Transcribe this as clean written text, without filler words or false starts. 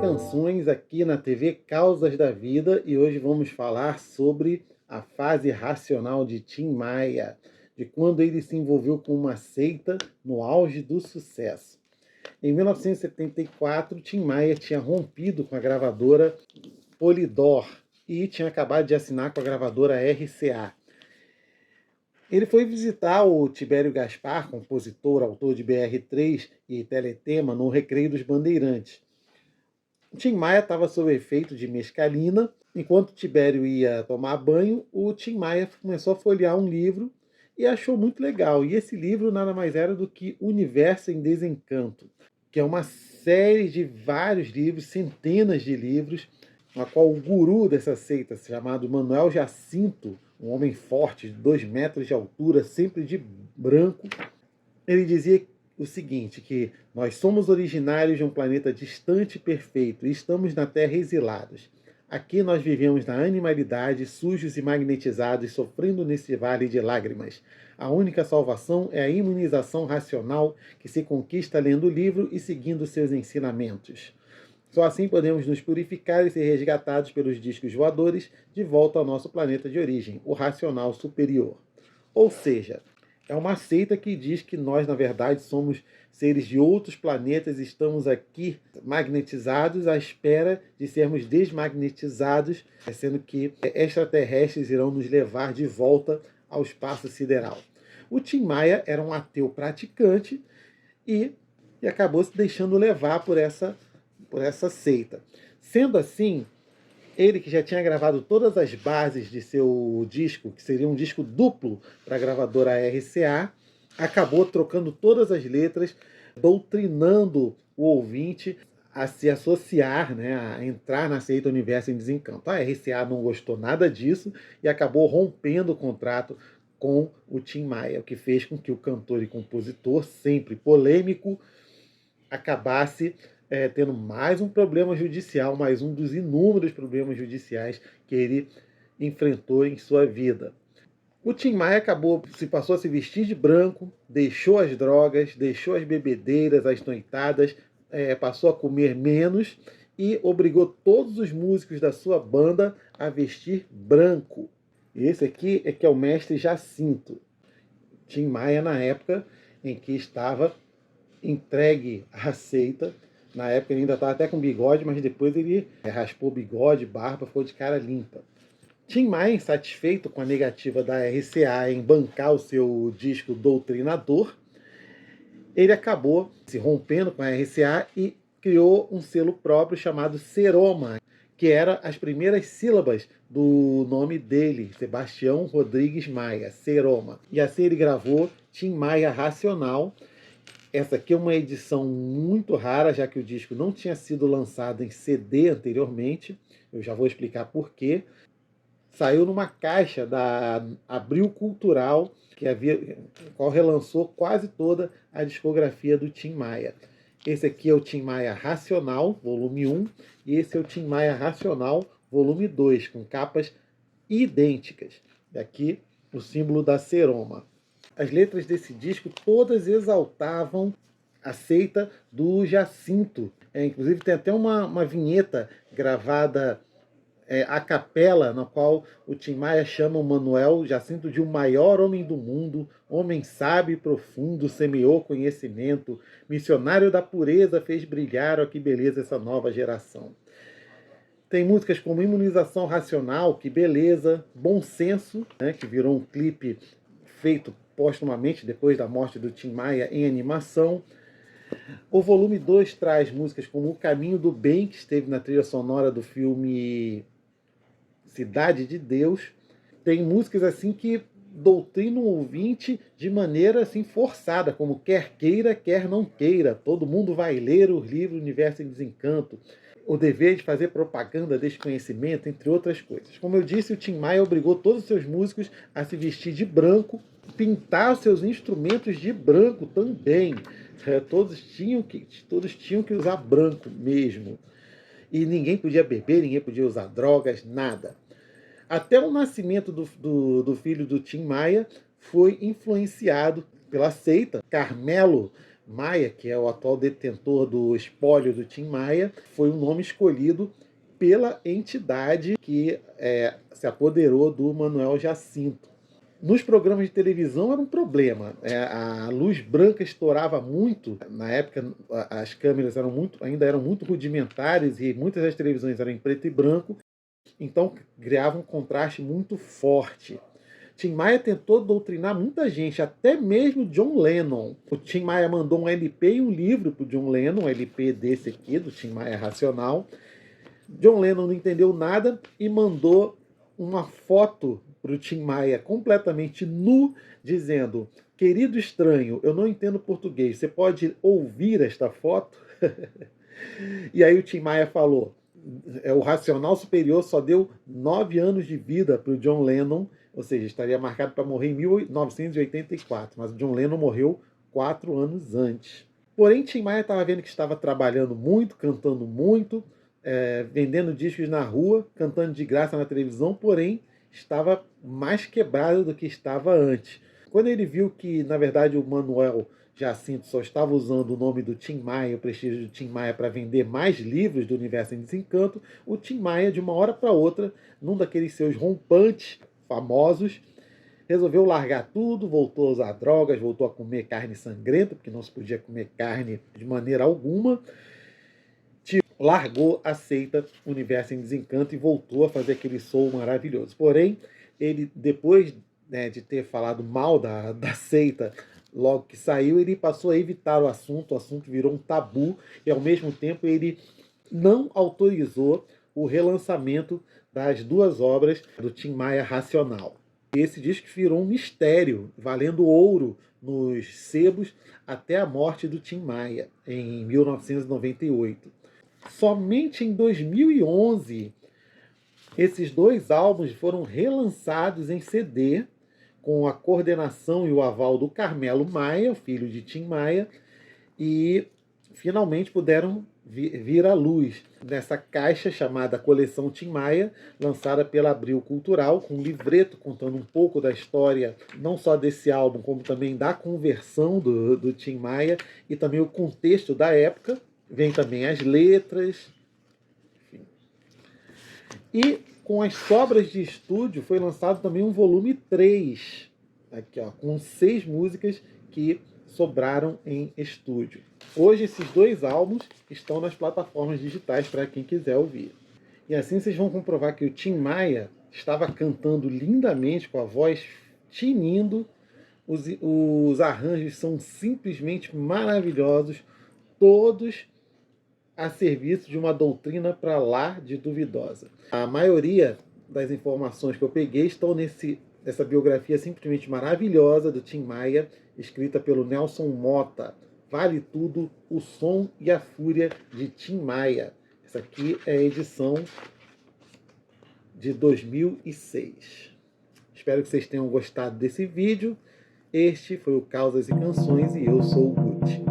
Canções aqui na TV Causas da Vida e hoje vamos falar sobre a fase racional de Tim Maia, de quando ele se envolveu com uma seita no auge do sucesso. Em 1974, Tim Maia tinha rompido com a gravadora Polydor e tinha acabado de assinar com a gravadora RCA. Ele foi visitar o Tibério Gaspar, compositor, autor de BR-3 e Teletema, no Recreio dos Bandeirantes. Tim Maia estava sob efeito de mescalina. Enquanto Tibério ia tomar banho, o Tim Maia começou a folhear um livro e achou muito legal. E esse livro nada mais era do que Universo em Desencanto, que é uma série de vários livros, centenas de livros, na qual o guru dessa seita, chamado Manuel Jacinto, um homem forte, de 2 metros de altura, sempre de branco, ele dizia o seguinte, que nós somos originários de um planeta distante e perfeito e estamos na Terra exilados. Aqui nós vivemos na animalidade, sujos e magnetizados, sofrendo nesse vale de lágrimas. A única salvação é a imunização racional que se conquista lendo o livro e seguindo seus ensinamentos. Só assim podemos nos purificar e ser resgatados pelos discos voadores de volta ao nosso planeta de origem, o racional superior. Ou seja, é uma seita que diz que nós, na verdade, somos seres de outros planetas e estamos aqui magnetizados à espera de sermos desmagnetizados, sendo que extraterrestres irão nos levar de volta ao espaço sideral. O Tim Maia era um ateu praticante e acabou se deixando levar por essa seita. Sendo assim, ele que já tinha gravado todas as bases de seu disco, que seria um disco duplo para a gravadora RCA, acabou trocando todas as letras, doutrinando o ouvinte a se associar, né, a entrar na seita Universo em Desencanto. A RCA não gostou nada disso e acabou rompendo o contrato com o Tim Maia, o que fez com que o cantor e compositor, sempre polêmico, acabasse tendo mais um problema judicial, mais um dos inúmeros problemas judiciais que ele enfrentou em sua vida. O Tim Maia passou a se vestir de branco, deixou as drogas, deixou as bebedeiras, as noitadas, passou a comer menos e obrigou todos os músicos da sua banda a vestir branco. Esse aqui é que é o mestre Jacinto. Tim Maia, na época em que estava entregue à seita. Na época ele ainda estava até com bigode, mas depois ele raspou bigode, barba, ficou de cara limpa. Tim Maia, insatisfeito com a negativa da RCA em bancar o seu disco Doutrinador, ele acabou se rompendo com a RCA e criou um selo próprio chamado Seroma, que era as primeiras sílabas do nome dele, Sebastião Rodrigues Maia, Seroma. E assim ele gravou Tim Maia Racional. Essa aqui é uma edição muito rara, já que o disco não tinha sido lançado em CD anteriormente. Eu já vou explicar por quê. Saiu numa caixa da Abril Cultural, qual relançou quase toda a discografia do Tim Maia. Esse aqui é o Tim Maia Racional, volume 1, e esse é o Tim Maia Racional, volume 2, com capas idênticas. E aqui o símbolo da Seroma. As letras desse disco todas exaltavam a seita do Jacinto. Inclusive tem até uma vinheta gravada a capela, na qual o Tim Maia chama o Manuel Jacinto de o maior homem do mundo, homem sábio e profundo, semeou conhecimento, missionário da pureza, fez brilhar, ó que beleza essa nova geração. Tem músicas como Imunização Racional, que beleza, Bom Senso, né, que virou um clipe feito póstumamente depois da morte do Tim Maia em animação. O volume 2 traz músicas como O Caminho do Bem, que esteve na trilha sonora do filme Cidade de Deus. Tem músicas assim que doutrinam o ouvinte de maneira assim forçada, como quer queira, quer não queira, todo mundo vai ler o livro Universo em Desencanto, o dever de fazer propaganda desse conhecimento, entre outras coisas. Como eu disse, o Tim Maia obrigou todos os seus músicos a se vestir de branco, pintar os seus instrumentos de branco também. Todos tinham que usar branco mesmo. E ninguém podia beber, ninguém podia usar drogas, nada. Até o nascimento do filho do Tim Maia foi influenciado pela seita. Carmelo Maia, que é o atual detentor do espólio do Tim Maia, foi um nome escolhido pela entidade que se apoderou do Manuel Jacinto. Nos programas de televisão era um problema. A luz branca estourava muito. Na época, as câmeras ainda eram muito rudimentares e muitas das televisões eram em preto e branco. Então, criava um contraste muito forte. Tim Maia tentou doutrinar muita gente, até mesmo John Lennon. O Tim Maia mandou um LP e um livro para o John Lennon, um LP desse aqui, do Tim Maia Racional. John Lennon não entendeu nada e mandou uma foto para o Tim Maia completamente nu, dizendo: querido estranho, eu não entendo português, você pode ouvir esta foto? E aí o Tim Maia falou: o Racional Superior só deu 9 anos de vida para o John Lennon, ou seja, estaria marcado para morrer em 1984, mas o John Lennon morreu 4 anos antes. Porém, Tim Maia estava vendo que estava trabalhando muito, cantando muito, vendendo discos na rua, cantando de graça na televisão, porém estava mais quebrado do que estava antes. Quando ele viu que, na verdade, o Manuel Jacinto só estava usando o nome do Tim Maia, o prestígio do Tim Maia, para vender mais livros do Universo em Desencanto, o Tim Maia, de uma hora para outra, num daqueles seus rompantes famosos, resolveu largar tudo, voltou a usar drogas, voltou a comer carne sangrenta, porque não se podia comer carne de maneira alguma, largou a seita Universo em Desencanto e voltou a fazer aquele show maravilhoso. Porém, ele, depois de ter falado mal da seita, logo que saiu, ele passou a evitar o assunto virou um tabu, e ao mesmo tempo ele não autorizou o relançamento das 2 obras do Tim Maia Racional. Esse disco virou um mistério, valendo ouro nos sebos até a morte do Tim Maia, em 1998. Somente em 2011, esses 2 álbuns foram relançados em CD, com a coordenação e o aval do Carmelo Maia, filho de Tim Maia, e finalmente puderam vir à luz nessa caixa chamada Coleção Tim Maia, lançada pela Abril Cultural, com um livreto contando um pouco da história, não só desse álbum, como também da conversão do Tim Maia, e também o contexto da época. Vem também as letras. Enfim. E com as sobras de estúdio foi lançado também um volume 3, aqui, ó, com 6 músicas que sobraram em estúdio. Hoje esses 2 álbuns estão nas plataformas digitais para quem quiser ouvir. E assim vocês vão comprovar que o Tim Maia estava cantando lindamente, com a voz tinindo. Os arranjos são simplesmente maravilhosos, todos a serviço de uma doutrina para lá de duvidosa. A maioria das informações que eu peguei estão nessa biografia simplesmente maravilhosa do Tim Maia, escrita pelo Nelson Mota. Vale Tudo, o Som e a Fúria de Tim Maia. Essa aqui é a edição de 2006. Espero que vocês tenham gostado desse vídeo. Este foi o Causas e Canções e eu sou o Guti.